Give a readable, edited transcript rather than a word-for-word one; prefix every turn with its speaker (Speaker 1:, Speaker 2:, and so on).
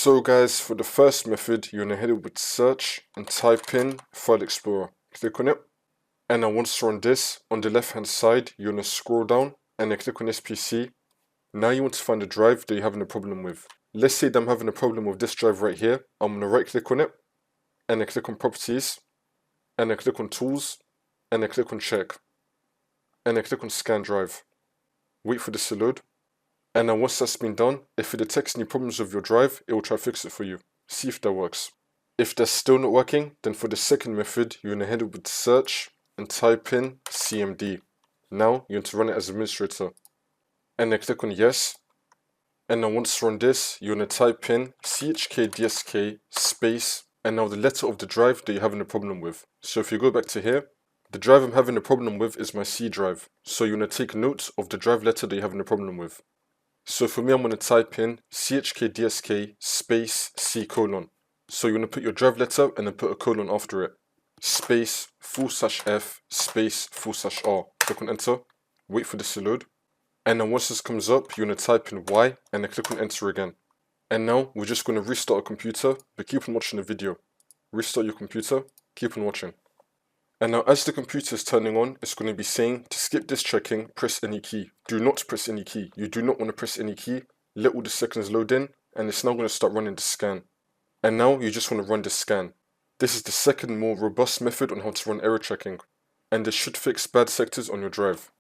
Speaker 1: So guys, for the first method, you're going to head over to search and type in File Explorer. Click on it. And now once you're on this, on the left hand side, you're going to scroll down and then click on this PC. Now you want to find the drive that you're having a problem with. Let's say that I'm having a problem with this drive right here. I'm going to right click on it and then click on Properties and then click on Tools and then click on Check and then click on Scan Drive. Wait for this to load. And now once that's been done, if it detects any problems with your drive, it will try to fix it for you. See if that works. If that's still not working, then for the second method, you're going to head over to search and type in CMD. Now you're going to run it as administrator. And then click on yes. And now once you're on this, you're going to type in CHKDSK space and now the letter of the drive that you're having a problem with. So if you go back to here, the drive I'm having a problem with is my C drive. So you're going to take note of the drive letter that you're having a problem with. So for me, I'm going to type in CHKDSK space C colon. So you're going to put your drive letter and then put a colon after it. Space /F space /R. Click on enter. Wait for this to load. And then once this comes up, you're going to type in Y and then click on enter again. And now we're just going to restart our computer, but keep on watching the video. Restart your computer, keep on watching. And now as the computer is turning on, it's going to be saying to skip this checking, press any key. Do not press any key. You do not want to press any key. Let all the seconds load in and it's now going to start running the scan. And now you just want to run the scan. This is the second more robust method on how to run error checking. And this should fix bad sectors on your drive.